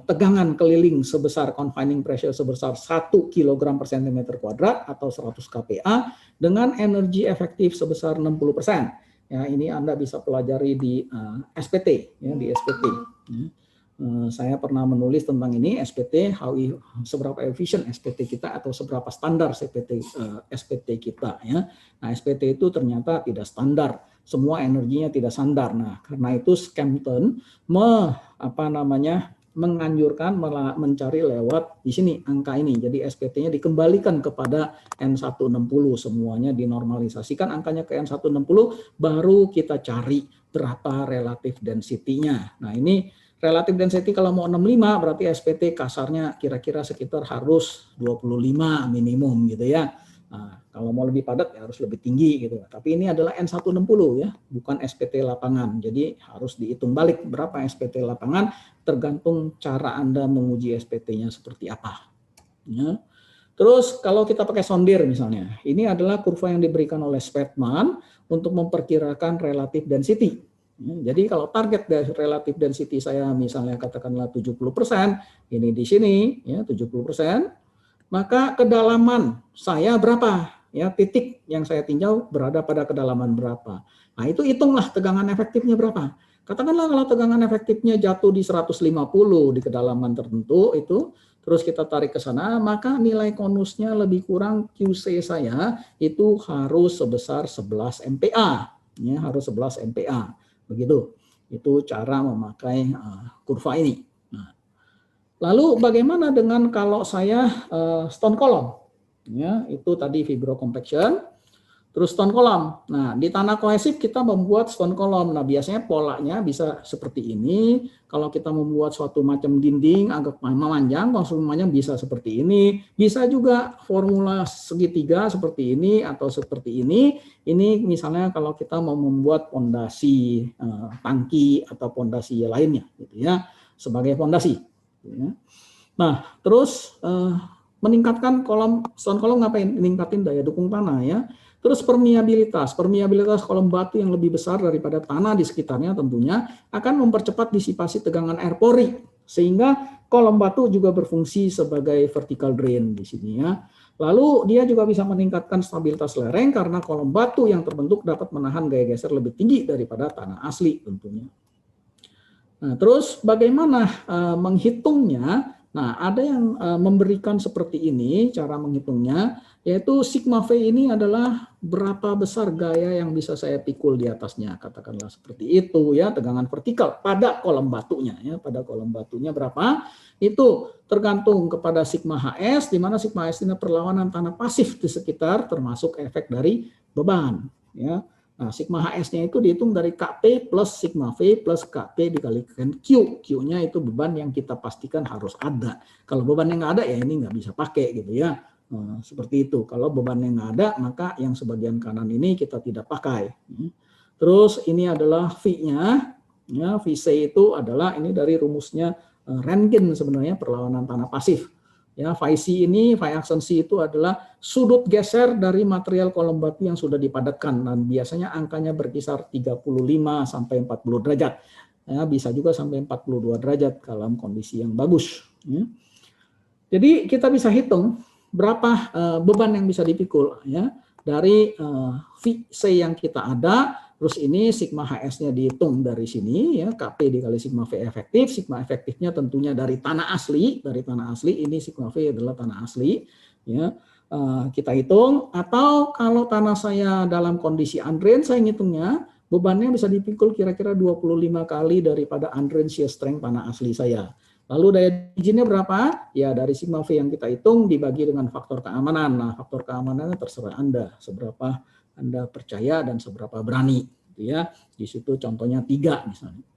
tegangan keliling sebesar confining pressure sebesar 1 kg per cm kuadrat atau 100 kPa dengan energi efektif sebesar 60%. Ya, ini Anda bisa pelajari di SPT ya, di SPT. Ya. Saya pernah menulis tentang ini SPT, seberapa efisien SPT kita atau seberapa standar SPT kita ya. Nah, SPT itu ternyata tidak standar, semua energinya tidak standar. Nah, karena itu Scampton menganjurkan mencari lewat di sini angka ini. Jadi SPT-nya dikembalikan kepada N160, semuanya dinormalisasikan angkanya ke N160, baru kita cari berapa relative density-nya. Nah, ini relative density kalau mau 65 berarti SPT kasarnya kira-kira sekitar harus 25 minimum gitu ya. Nah, kalau mau lebih padat ya harus lebih tinggi gitu. Tapi ini adalah N160 ya, bukan SPT lapangan. Jadi harus dihitung balik berapa SPT lapangan tergantung cara Anda menguji SPT-nya seperti apa. Ya. Terus kalau kita pakai sondir misalnya, ini adalah kurva yang diberikan oleh Spearman untuk memperkirakan relative density. Jadi kalau target dari relative density saya misalnya katakanlah 70%, ini di sini ya 70%, maka kedalaman saya berapa? Ya, titik yang saya tinjau berada pada kedalaman berapa. Nah, itu hitunglah tegangan efektifnya berapa. Katakanlah kalau tegangan efektifnya jatuh di 150 di kedalaman tertentu itu, terus kita tarik ke sana, maka nilai konusnya lebih kurang QC saya itu harus sebesar 11 MPa. Ya, harus 11 MPa. Begitu, itu cara memakai kurva ini. Nah, lalu bagaimana dengan kalau saya stone column? Ya, itu tadi fibrocompaction, terus stone column. Nah, di tanah kohesif kita membuat stone column. Nah, biasanya polanya bisa seperti ini. Kalau kita membuat suatu macam dinding agak memanjang, konstruksinya bisa seperti ini. Bisa juga formula segitiga seperti ini atau seperti ini. Ini misalnya kalau kita mau membuat pondasi tangki atau pondasi lainnya, gitu ya, sebagai pondasi. Ya. Nah, terus meningkatkan stone column ngapain? Meningkatin daya dukung tanah ya. Terus permeabilitas kolom batu yang lebih besar daripada tanah di sekitarnya tentunya akan mempercepat disipasi tegangan air pori sehingga kolom batu juga berfungsi sebagai vertical drain di sini ya. Lalu dia juga bisa meningkatkan stabilitas lereng karena kolom batu yang terbentuk dapat menahan gaya geser lebih tinggi daripada tanah asli tentunya. Nah, terus bagaimana menghitungnya? Nah, ada yang memberikan seperti ini cara menghitungnya, yaitu sigma V ini adalah berapa besar gaya yang bisa saya pikul di atasnya, katakanlah seperti itu ya, tegangan vertikal pada kolom batunya ya, pada kolom batunya berapa? Itu tergantung kepada sigma HS, di mana sigma HS ini perlawanan tanah pasif di sekitar termasuk efek dari beban ya. Nah, sigma HS-nya itu dihitung dari KP plus sigma V plus KP dikalikan Q. Q-nya itu beban yang kita pastikan harus ada. Kalau beban yang nggak ada ya ini nggak bisa pakai gitu ya. Seperti itu. Kalau beban yang nggak ada maka yang sebagian kanan ini kita tidak pakai. Terus ini adalah V-nya. Ya, VC itu adalah ini dari rumusnya Röntgen sebenarnya perlawanan tanah pasif. Ya, phi ini, phi aksen C itu adalah sudut geser dari material kolom batu yang sudah dipadatkan, dan biasanya angkanya berkisar 35 sampai 40 derajat. Ya, bisa juga sampai 42 derajat dalam kondisi yang bagus. Ya. Jadi kita bisa hitung berapa beban yang bisa dipikul ya dari VC yang kita ada, terus ini sigma HS-nya dihitung dari sini ya, Kp dikali sigma V efektif. Sigma efektifnya tentunya dari tanah asli, ini sigma V adalah tanah asli ya. Kita hitung, atau kalau tanah saya dalam kondisi undrained, saya ngitungnya bebannya bisa dipikul kira-kira 25 kali daripada undrained shear strength tanah asli saya. Lalu daya izinnya berapa? Ya dari sigma V yang kita hitung dibagi dengan faktor keamanan. Nah, faktor keamanannya terserah Anda, seberapa Anda percaya dan seberapa berani. Gitu ya. Di situ contohnya 3 misalnya.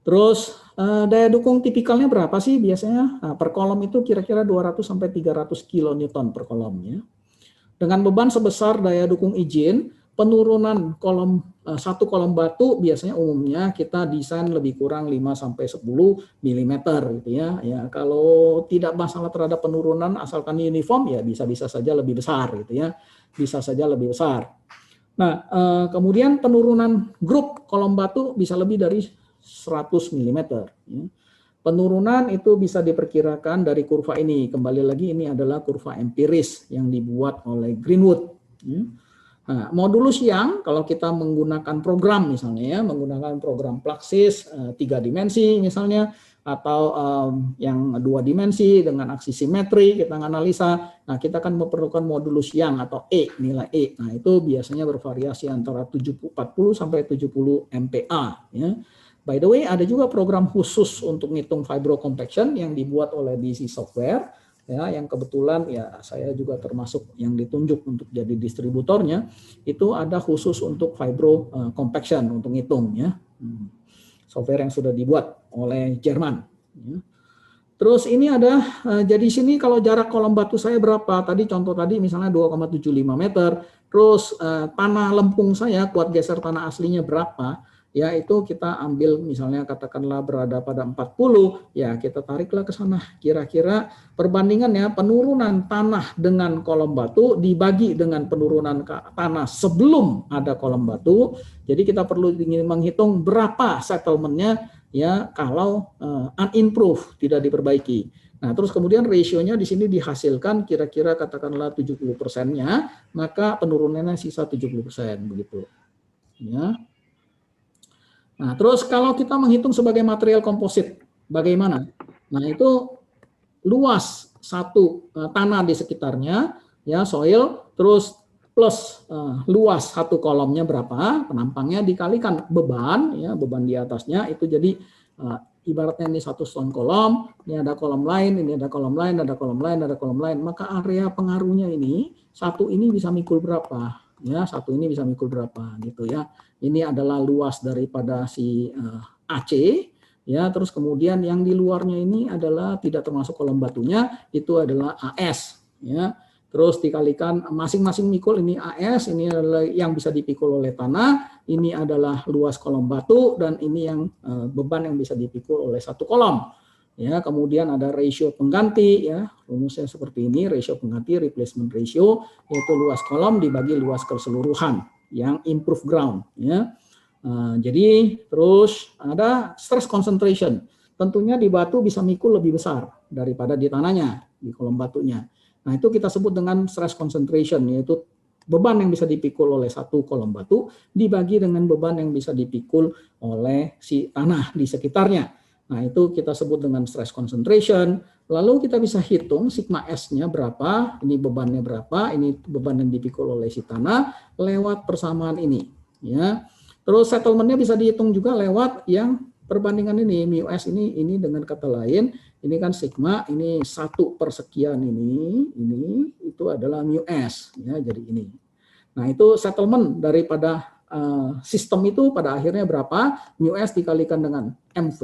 Terus daya dukung tipikalnya berapa sih biasanya? Nah, per kolom itu kira-kira 200 sampai 300 kN per kolomnya. Dengan beban sebesar daya dukung izin, penurunan satu kolom batu biasanya umumnya kita desain lebih kurang 5 sampai 10 mm gitu ya. Ya, kalau tidak masalah terhadap penurunan asalkan uniform ya bisa-bisa saja lebih besar gitu ya. Bisa saja lebih besar. Nah, kemudian penurunan grup kolom batu bisa lebih dari 100 mm ya. Penurunan itu bisa diperkirakan dari kurva ini. Kembali lagi ini adalah kurva empiris yang dibuat oleh Greenwood. Nah, modulus yang kalau kita menggunakan program misalnya ya, menggunakan program Plaxis 3 dimensi misalnya, atau yang 2 dimensi dengan aksi simetri kita analisa. Nah, kita akan memerlukan modulus yang atau nilai E. Nah, itu biasanya bervariasi antara 40 sampai 70 MPa ya. By the way, ada juga program khusus untuk ngitung fibro compaction yang dibuat oleh DC Software ya, yang kebetulan ya saya juga termasuk yang ditunjuk untuk jadi distributornya. Itu ada khusus untuk fibro compaction untuk ngitung ya. Software yang sudah dibuat oleh Jerman ya. Terus ini ada jadi sini kalau jarak kolom batu saya berapa? Tadi contoh tadi misalnya 2,75 meter. Terus tanah lempung saya kuat geser tanah aslinya berapa? Ya itu kita ambil misalnya katakanlah berada pada 40, ya kita tariklah ke sana. Kira-kira perbandingannya penurunan tanah dengan kolom batu dibagi dengan penurunan tanah sebelum ada kolom batu. Jadi kita perlu menghitung berapa settlementnya ya kalau unimproved, tidak diperbaiki. Nah, terus kemudian rasionya di sini dihasilkan kira-kira katakanlah 70%-nya, maka penurunannya sisa 70% begitu. Ya. Nah, terus kalau kita menghitung sebagai material komposit, bagaimana? Nah, itu luas satu tanah di sekitarnya, ya soil, terus plus luas satu kolomnya berapa, penampangnya dikalikan beban, ya beban di atasnya itu jadi ibaratnya ini satu stone kolom, ini ada kolom lain, ini ada kolom lain, ada kolom lain, ada kolom lain, maka area pengaruhnya ini satu ini bisa mikul berapa? Ya satu ini bisa mikul berapa gitu ya. Ini adalah luas daripada si AC ya, terus kemudian yang di luarnya ini adalah tidak termasuk kolom batunya, itu adalah AS ya. Terus dikalikan masing-masing mikul, ini AS, ini adalah yang bisa dipikul oleh tanah, ini adalah luas kolom batu, dan ini yang beban yang bisa dipikul oleh satu kolom. Ya, kemudian ada rasio pengganti ya, rumusnya seperti ini, rasio pengganti replacement ratio, yaitu luas kolom dibagi luas keseluruhan yang improve ground ya. Jadi terus ada stress concentration. Tentunya di batu bisa mikul lebih besar daripada di tanahnya, di kolom batunya. Nah, itu kita sebut dengan stress concentration, yaitu beban yang bisa dipikul oleh satu kolom batu dibagi dengan beban yang bisa dipikul oleh si tanah di sekitarnya. Nah, itu kita sebut dengan stress concentration. Lalu kita bisa hitung sigma S-nya berapa, ini bebannya berapa, ini beban yang dipikul oleh si tanah lewat persamaan ini. Ya. Terus settlement-nya bisa dihitung juga lewat yang perbandingan ini, mu S ini dengan kata lain, ini kan sigma, ini 1/sekian ini itu adalah mu S ya, jadi ini. Nah, itu settlement daripada sistem itu pada akhirnya berapa? Mu S dikalikan dengan MV,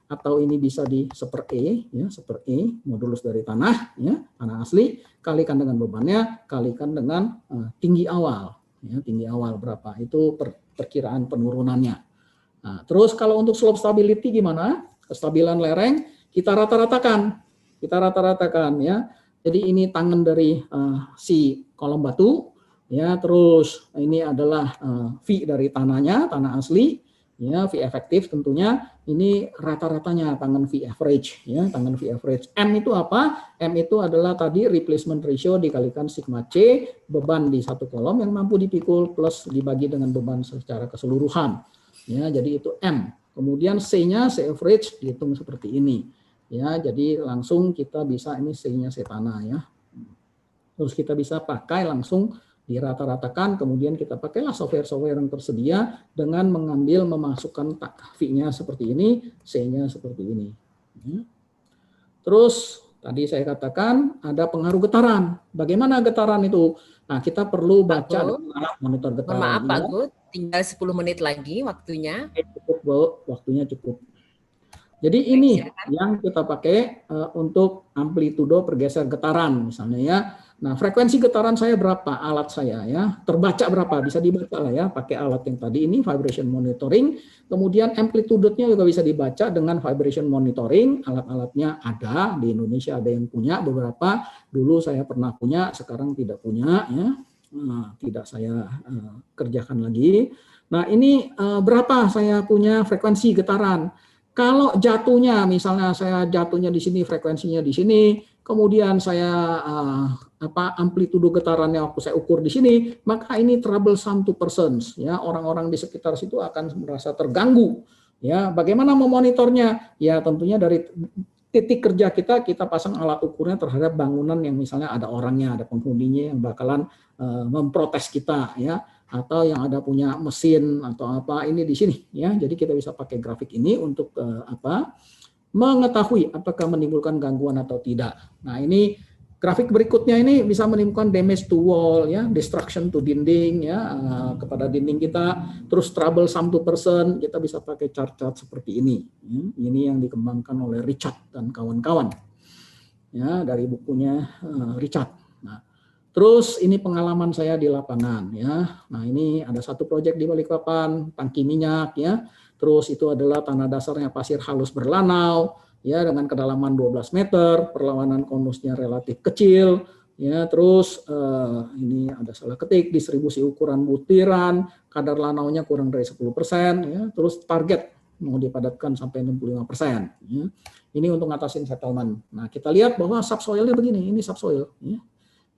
atau ini bisa di 1/E ya, 1/E modulus dari tanah ya, tanah asli, kalikan dengan bebannya, kalikan dengan tinggi awal ya, tinggi awal berapa? Itu perkiraan penurunannya. Nah, terus kalau untuk slope stability gimana? Kestabilan lereng kita rata-ratakan ya. Jadi ini tangan dari si kolom batu, ya. Terus ini adalah V dari tanahnya, tanah asli, ya. V efektif tentunya. Ini rata-ratanya tangan V average, ya. Tangan V average. M itu apa? M itu adalah tadi replacement ratio dikalikan sigma C, beban di satu kolom yang mampu dipikul plus dibagi dengan beban secara keseluruhan. Ya, jadi itu M. Kemudian C-nya, C average dihitung seperti ini. Ya, jadi langsung kita bisa ini C-nya C tanah, ya. Terus kita bisa pakai langsung dirata-ratakan, kemudian kita pakailah software-software yang tersedia dengan mengambil memasukkan V-nya seperti ini, C-nya seperti ini. Terus tadi saya katakan ada pengaruh getaran. Bagaimana getaran itu? Nah, kita perlu baca dengan alat monitor getaran.
Maaf Pak Gut, tinggal 10 menit lagi waktunya.
Cukup, Bu, waktunya cukup. Jadi ini yang kita pakai untuk amplitudo pergeser getaran misalnya, ya. Nah, frekuensi getaran saya berapa, alat saya, ya, terbaca berapa, bisa dibaca lah, ya, pakai alat yang tadi ini vibration monitoring. Kemudian amplitudenya juga bisa dibaca dengan vibration monitoring. Alat-alatnya ada di Indonesia, ada yang punya beberapa. Dulu saya pernah punya, sekarang tidak punya, ya. Nah, tidak saya kerjakan lagi. Nah, ini berapa saya punya frekuensi getaran. Kalau jatuhnya, misalnya saya jatuhnya di sini, frekuensinya di sini, kemudian saya amplitudo getarannya waktu saya ukur di sini, maka ini troublesome to persons, ya. Orang-orang di sekitar situ akan merasa terganggu, ya. Bagaimana memonitornya? Ya, tentunya dari titik kerja kita pasang alat ukurnya terhadap bangunan yang misalnya ada orangnya, ada penghuninya yang bakalan memprotes kita, ya. Atau yang ada punya mesin atau apa, ini di sini, ya. Jadi kita bisa pakai grafik ini untuk mengetahui apakah menimbulkan gangguan atau tidak. Nah, ini grafik berikutnya ini bisa menimbulkan damage to wall, ya, destruction to dinding, ya, kepada dinding kita. Terus troublesome to person, kita bisa pakai chart-chart seperti ini. Ini yang dikembangkan oleh Richard dan kawan-kawan, ya, dari bukunya Richard. Nah, terus ini pengalaman saya di lapangan, ya. Nah, ini ada satu proyek di Balikpapan, tangki minyak, ya. Terus itu adalah tanah dasarnya pasir halus berlanau, ya, dengan kedalaman 12 meter, perlawanan konusnya relatif kecil, ya. Terus ini ada salah ketik, distribusi ukuran butiran, kadar lanaunya kurang dari 10%, ya. Terus target mau dipadatkan sampai 65%, ya. Ini untuk ngatasin settlement. Nah, kita lihat bahwa subsoilnya begini, ini subsoil, ya.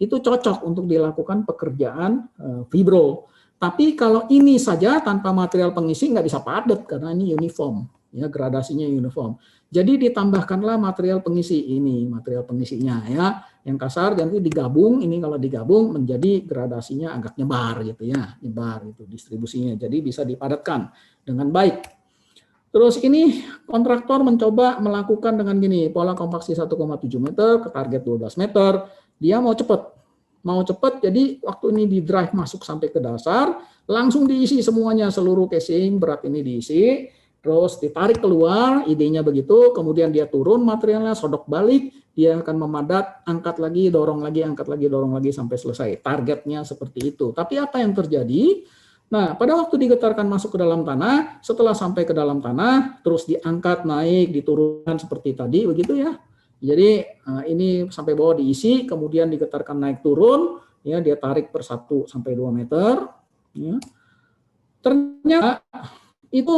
Itu cocok untuk dilakukan pekerjaan fibro. Tapi kalau ini saja tanpa material pengisi nggak bisa padat karena ini uniform, ya, gradasinya uniform. Jadi ditambahkanlah material pengisi ini, material pengisinya, ya, yang kasar, nanti digabung. Ini kalau digabung menjadi gradasinya agak nyebar gitu, ya, nyebar itu distribusinya. Jadi bisa dipadatkan dengan baik. Terus ini kontraktor mencoba melakukan dengan gini, pola kompaksi 1,7 meter ke target 12 meter. Dia mau cepat, jadi waktu ini di drive masuk sampai ke dasar, langsung diisi semuanya, seluruh casing berat ini diisi, terus ditarik keluar, idenya begitu, kemudian dia turun materialnya, sodok balik, dia akan memadat, angkat lagi, dorong lagi, angkat lagi, dorong lagi sampai selesai. Targetnya seperti itu. Tapi apa yang terjadi? Nah, pada waktu digetarkan masuk ke dalam tanah, setelah sampai ke dalam tanah, terus diangkat, naik, diturunkan seperti tadi, begitu, ya. Jadi ini sampai bawah diisi, kemudian digetarkan naik turun, ya, dia tarik per 1 sampai 2 meter. Ya. Ternyata itu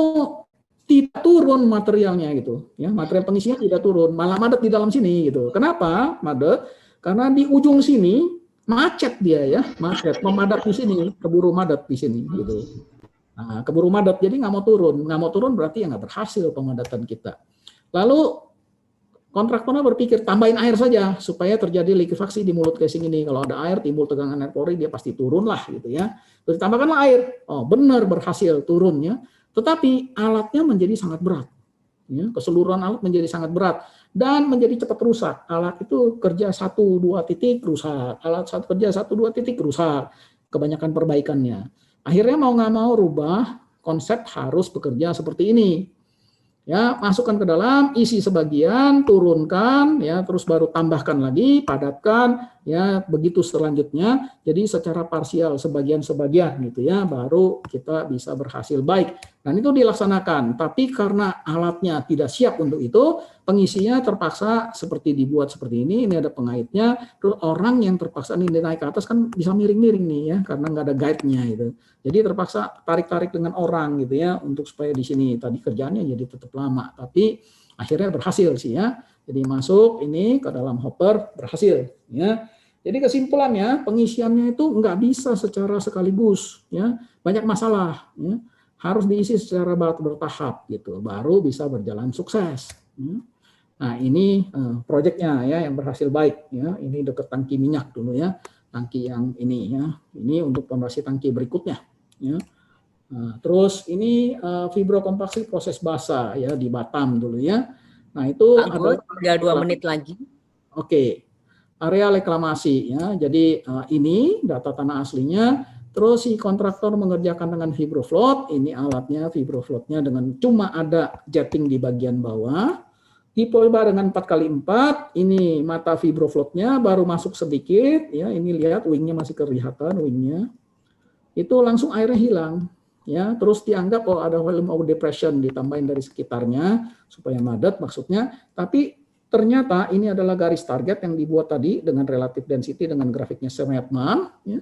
tidak turun materialnya gitu, ya, material pengisinya tidak turun, malah madet di dalam sini gitu. Kenapa madet? Karena di ujung sini macet dia, ya, macet, memadat di sini, keburu madet di sini gitu. Nah, keburu madet, jadi nggak mau turun berarti ya nggak berhasil pemadatan kita. Lalu kontraktornya berpikir tambahin air saja supaya terjadi likuifaksi di mulut casing ini. Kalau ada air, timbul tegangan air pori, dia pasti turun lah gitu, ya. Terus ditambahkanlah air. Oh, benar berhasil turunnya. Tetapi alatnya menjadi sangat berat. Ya, keseluruhan alat menjadi sangat berat dan menjadi cepat rusak. Alat itu kerja 1-2 titik rusak. Alat kerja 1-2 titik rusak. Kebanyakan perbaikannya. Akhirnya mau nggak mau rubah konsep, harus bekerja seperti ini. Ya, masukkan ke dalam, isi sebagian, turunkan, ya, terus baru tambahkan lagi, padatkan, ya begitu selanjutnya. Jadi secara parsial sebagian-sebagian gitu ya, baru kita bisa berhasil baik. Dan itu dilaksanakan. Tapi karena alatnya tidak siap untuk itu, pengisinya terpaksa seperti dibuat seperti ini. Ini ada pengaitnya. Terus orang yang terpaksa ini naik ke atas kan bisa miring-miring nih ya, karena nggak ada guide-nya gitu. Jadi terpaksa tarik-tarik dengan orang gitu ya, untuk supaya di sini tadi kerjaannya jadi tetap lama. Tapi akhirnya berhasil sih ya. Jadi masuk ini ke dalam hopper, berhasil ya. Jadi kesimpulannya pengisiannya itu nggak bisa secara sekaligus ya, banyak masalah ya. Harus diisi secara bertahap gitu, baru bisa berjalan sukses. Ya. Nah ini proyeknya ya yang berhasil baik ya. Ini dekat tangki minyak dulu ya, tangki yang ini ya. Ini untuk pembersih tangki berikutnya ya. Nah, terus ini fibrokompaksi proses basah ya di Batam dulu ya. Nah itu
adalah 2 menit lagi.
Oke. Area reklamasi ya. Jadi ini data tanah aslinya. Terus si kontraktor mengerjakan dengan fibrofloat. Ini alatnya fibrofloatnya dengan cuma ada jetting di bagian bawah. Dicoba dengan 4x4. Ini mata fibrofloatnya baru masuk sedikit ya. Ini lihat wingnya masih kelihatan wingnya. Itu langsung airnya hilang ya. Terus dianggap ada volume of depression ditambahin dari sekitarnya supaya padat maksudnya. Tapi ternyata ini adalah garis target yang dibuat tadi dengan relative density dengan grafiknya Semetman ya.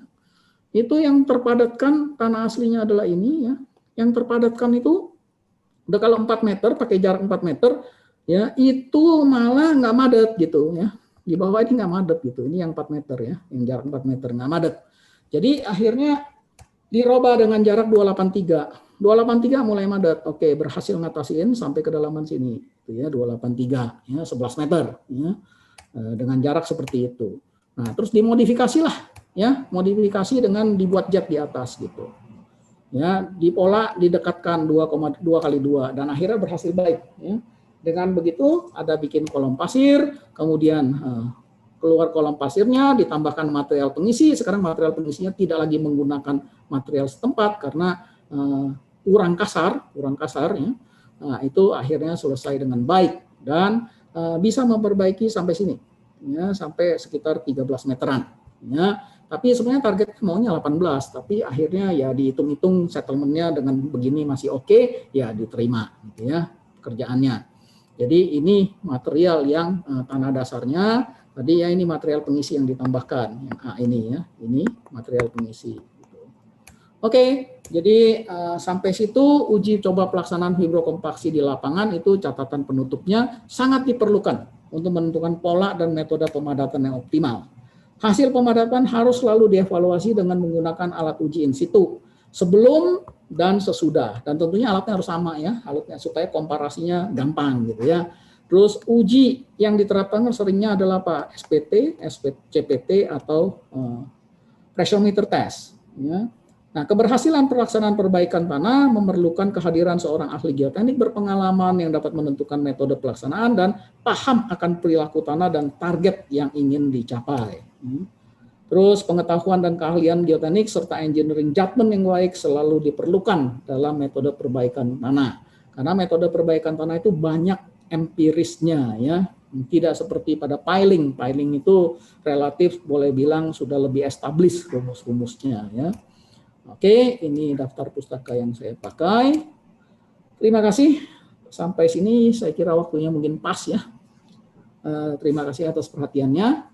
Itu yang terpadatkan tanah aslinya adalah ini ya. Yang terpadatkan itu udah kalau 4 meter pakai jarak 4 meter ya, itu malah nggak madet gitu ya. Di bawah ini nggak madet gitu. Ini yang 4 meter ya, yang jarak 4 meter nggak madet. Jadi akhirnya dirubah dengan jarak 283. 283 mulai madet. Oke, berhasil ngatasin sampai kedalaman sini. Itu ya 283 ya, 11 meter ya. Dengan jarak seperti itu. Nah, terus dimodifikasi lah ya, modifikasi dengan dibuat jet di atas gitu. Ya, dipola didekatkan 2,2 kali 2 dan akhirnya berhasil baik ya. Dengan begitu ada bikin kolom pasir, kemudian keluar kolom pasirnya, ditambahkan material pengisi. Sekarang material pengisinya tidak lagi menggunakan material setempat karena kurang kasar ya. Nah, itu akhirnya selesai dengan baik dan bisa memperbaiki sampai sini ya, sampai sekitar 13 meteran ya. Tapi sebenarnya target maunya 18, tapi akhirnya ya dihitung-hitung settlementnya dengan begini masih oke, ya diterima gitu ya kerjaannya. Jadi ini material yang tanah dasarnya. Tadi ya ini material pengisi yang ditambahkan, yang A ini ya, ini material pengisi. Oke, jadi sampai situ uji coba pelaksanaan fibrokompaksi di lapangan itu catatan penutupnya sangat diperlukan untuk menentukan pola dan metode pemadatan yang optimal. Hasil pemadatan harus selalu dievaluasi dengan menggunakan alat uji in situ sebelum dan sesudah, dan tentunya alatnya harus sama ya, alatnya supaya komparasinya gampang gitu ya. Terus uji yang diterapkan seringnya adalah apa? SPT, CPT atau pressure meter test. Ya. Nah, keberhasilan pelaksanaan perbaikan tanah memerlukan kehadiran seorang ahli geoteknik berpengalaman yang dapat menentukan metode pelaksanaan dan paham akan perilaku tanah dan target yang ingin dicapai. Terus pengetahuan dan keahlian geoteknik serta engineering judgment yang baik selalu diperlukan dalam metode perbaikan tanah. Karena metode perbaikan tanah itu banyak empirisnya ya, tidak seperti pada piling. Piling itu relatif boleh bilang sudah lebih established rumus-rumusnya ya. Oke, ini daftar pustaka yang saya pakai. Terima kasih. Sampai sini saya kira waktunya mungkin pas ya. Terima kasih atas perhatiannya.